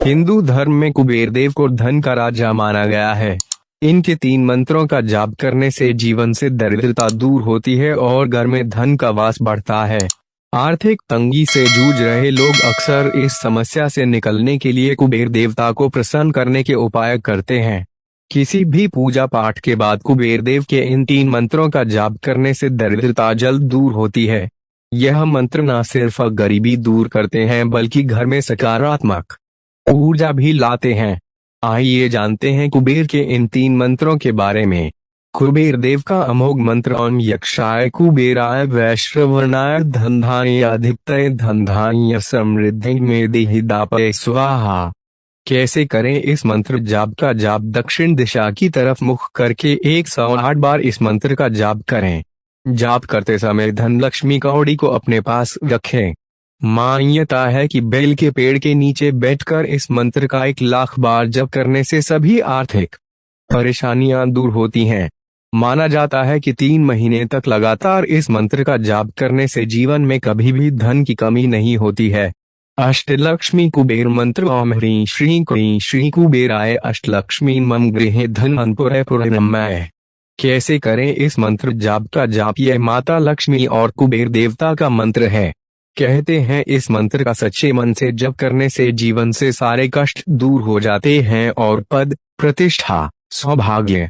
हिंदू धर्म में कुबेर देव को धन का राजा माना गया है। इनके 3 मंत्रों का जाप करने से जीवन से दरिद्रता दूर होती है और घर में धन का वास बढ़ता है। आर्थिक तंगी से जूझ रहे लोग अक्सर इस समस्या से निकलने के लिए कुबेर देवता को प्रसन्न करने के उपाय करते हैं। किसी भी पूजा पाठ के बाद कुबेर देव के इन 3 मंत्रों का जाप करने से दरिद्रता जल्द दूर होती है। यह मंत्र न सिर्फ गरीबी दूर करते हैं बल्कि घर में सकारात्मक ऊर्जा भी लाते हैं। आइए जानते हैं कुबेर के इन 3 मंत्रों के बारे में। कुबेर देव का अमोघ मंत्र ओम यक्षाय कुबेराय वैश्रवणाय धनधान्य अधिपतये धनधान्य समृद्धि मेदिहि दापये स्वाहा। कैसे करें इस मंत्र जाप का जाप दक्षिण दिशा की तरफ मुख करके 108 बार इस मंत्र का जाप करें। जाप करते समय धन लक्ष्मी कौड़ी को अपने पास रखें। मान्यता है कि बेल के पेड़ के नीचे बैठकर इस मंत्र का 1,00,000 बार जप करने से सभी आर्थिक परेशानियां दूर होती हैं। माना जाता है कि 3 महीने तक लगातार इस मंत्र का जाप करने से जीवन में कभी भी धन की कमी नहीं होती है। अष्टलक्ष्मी कुबेर मंत्र ओम ह्रीं श्री कुबेराय अष्टलक्ष्मी मम गृहे धन पुरय। कैसे करें इस मंत्र जाप का जाप? यह माता लक्ष्मी और कुबेर देवता का मंत्र है। कहते हैं इस मंत्र का सच्चे मन से जप करने से जीवन से सारे कष्ट दूर हो जाते हैं और पद, प्रतिष्ठा, सौभाग्य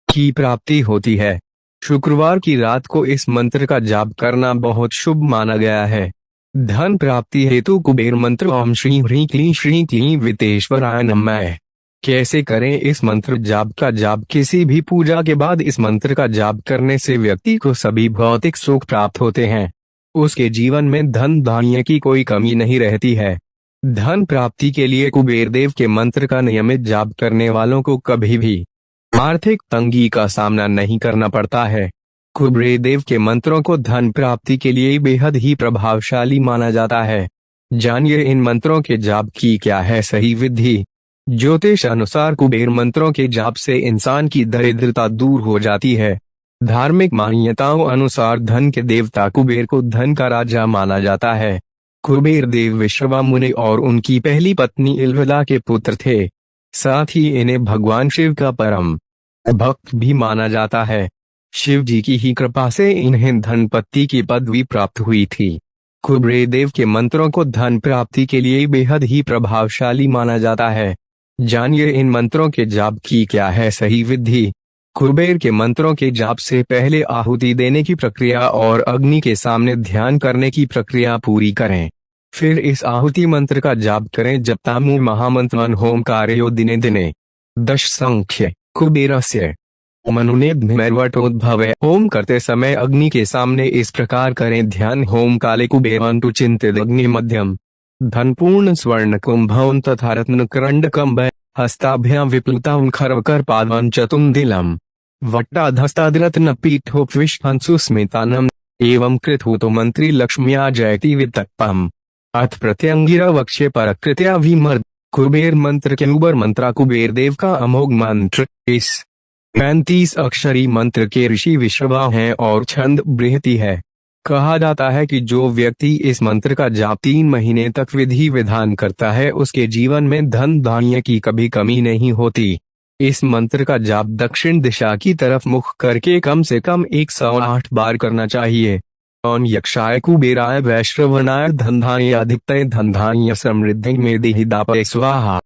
की प्राप्ति होती है। शुक्रवार की रात को इस मंत्र का जाप करना बहुत शुभ माना गया है। धन प्राप्ति हेतु कुबेर मंत्र ओम श्री ह्रीं क्लीं वितेश्वराय नमः। कैसे करें इस मंत्र जाप का जाप? किसी भी पूजा के बाद इस मंत्र का जाप करने से व्यक्ति को सभी भौतिक सुख प्राप्त होते हैं। उसके जीवन में धन धान्य की कोई कमी नहीं रहती है। धन प्राप्ति के लिए कुबेर देव के मंत्र का नियमित जाप करने वालों को कभी भी आर्थिक तंगी का सामना नहीं करना पड़ता है। कुबेर देव के मंत्रों को धन प्राप्ति के लिए बेहद ही प्रभावशाली माना जाता है। जानिए इन मंत्रों के जाप की क्या है सही विधि। ज्योतिष अनुसार कुबेर मंत्रों के जाप से इंसान की दरिद्रता दूर हो जाती है। धार्मिक मान्यताओं अनुसार धन के देवता कुबेर को धन का राजा माना जाता है। कुबेर देव विश्रवा मुनि और उनकी पहली पत्नी इल्वला के पुत्र थे। साथ ही इन्हें भगवान शिव का परम भक्त भी माना जाता है। शिव जी की ही कृपा से इन्हें धनपति की पदवी प्राप्त हुई थी। कुबेर देव के मंत्रों को धन प्राप्ति के लिए बेहद ही प्रभावशाली माना जाता है। जानिए इन मंत्रों के जाप की क्या है सही विधि। कुबेर के मंत्रों के जाप से पहले आहुति देने की प्रक्रिया और अग्नि के सामने ध्यान करने की प्रक्रिया पूरी करें। फिर इस आहुति मंत्र का जाप करें। जपतामु महामंत्रन होमकार्यो दिने दिने दश संख्य कुबेरस्य मनुनेभ्यर्वटोद्भवे। ओम करते समय अग्नि के सामने इस प्रकार करें ध्यान। होम काले कुबेरंतु चिंतित अग्नि मध्यम धनपूर्ण स्वर्ण कुंभं तथा रत्न करंडकं हस्ताभ्यां विप्लुतां खरवकर पादं चतुंदिलम् वट्टाधस्ताद्रत्न पीठोपविष्टं सुस्मितानम् एवं कृतहुतो मंत्री लक्ष्म्या जयति वितक्पम् अथ प्रत्यंगिरा वक्ष्ये परकृत्या विमर्द। कुबेर मंत्र के उबर मंत्रा कुबेर देव का अमोघ मंत्र। इस 35 अक्षरी मंत्र के ऋषि विश्रवा हैं और छंद बृहति है। कहा जाता है कि जो व्यक्ति इस मंत्र का जाप 3 महीने तक विधि विधान करता है उसके जीवन में धन धान्य की कभी कमी नहीं होती। इस मंत्र का जाप दक्षिण दिशा की तरफ मुख करके कम से कम 108 बार करना चाहिए। ओम यक्षाय कुबेराय वैश्रवणाय धनधान्य अधिपतये धनधान्य समृद्धि मेदिहि दापये स्वाहा।